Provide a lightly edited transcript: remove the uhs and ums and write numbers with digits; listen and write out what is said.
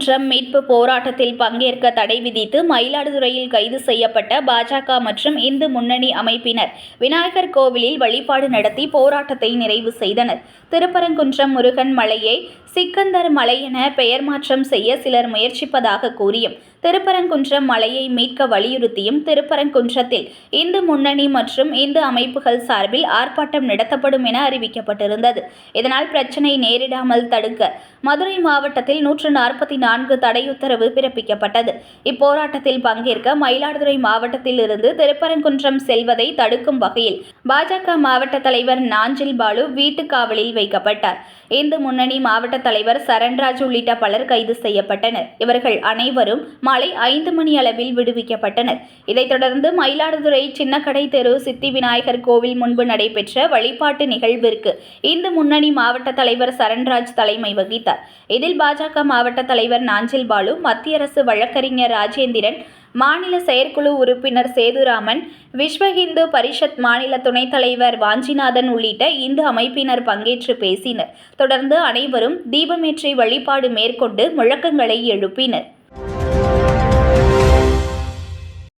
திருப்பரங்குன்றம் மீட்பு போராட்டத்தில் பங்கேற்க தடை விதித்து மயிலாடுதுறையில் கைது செய்யப்பட்ட பாஜக மற்றும் இந்து முன்னணி அமைப்பினர் விநாயகர் கோவிலில் வழிபாடு நடத்தி போராட்டத்தை நிறைவு செய்தனர். திருப்பரங்குன்றம் முருகன் மலையை சிக்கந்தர் மலை என பெயர் மாற்றம் செய்ய சிலர் முயற்சிப்பதாக கூறியும், திருப்பரங்குன்றம் மலையை மீட்க வலியுறுத்தியும் திருப்பரங்குன்றத்தில் இந்து முன்னணி மற்றும் இந்து அமைப்புகள் சார்பில் ஆர்ப்பாட்டம் நடத்தப்படும் என அறிவிக்கப்பட்டிருந்தது. இதனால் பிரச்சினை நேரிடாமல் தடுக்க மதுரை மாவட்டத்தில் 144 தடை உத்தரவு பிறப்பிக்கப்பட்டது. இப்போராட்டத்தில் பங்கேற்க மயிலாடுதுறை மாவட்டத்தில் இருந்து திருப்பரங்குன்றம் செல்வதை தடுக்கும் வகையில் பாஜக மாவட்ட தலைவர் நாஞ்சில் பாலு வீட்டு காவலில் வைக்கப்பட்டார். இந்து முன்னணி மாவட்ட தலைவர் சரண்ராஜ் உள்ளிட்ட பலர் கைது செய்யப்பட்டனர். இவர்கள் அனைவரும் மாலை 5 மணி அளவில் விடுவிக்கப்பட்டனர். இதைத் தொடர்ந்து மயிலாடுதுறை சின்னக்கடை தெரு சித்தி விநாயகர் கோவில் முன்பு நடைபெற்ற வழிபாட்டு நிகழ்விற்கு இந்து முன்னணி மாவட்ட தலைவர் சரண்ராஜ் தலைமை வகித்தார். இதில் பாஜக மாவட்ட தலைவர் நாஞ்சில் பாலு, மத்திய அரசு வழக்கறிஞர் ராஜேந்திரன், மாநில செயற்குழு உறுப்பினர் சேதுராமன், விஸ்வ இந்து பரிஷத் மாநில துணைத் தலைவர் வாஞ்சிநாதன் உள்ளிட்ட இந்து அமைப்பினர் பங்கேற்று பேசினர். தொடர்ந்து அனைவரும் தீபமேற்றி வழிபாடு மேற்கொண்டு முழக்கங்களை எழுப்பினர்.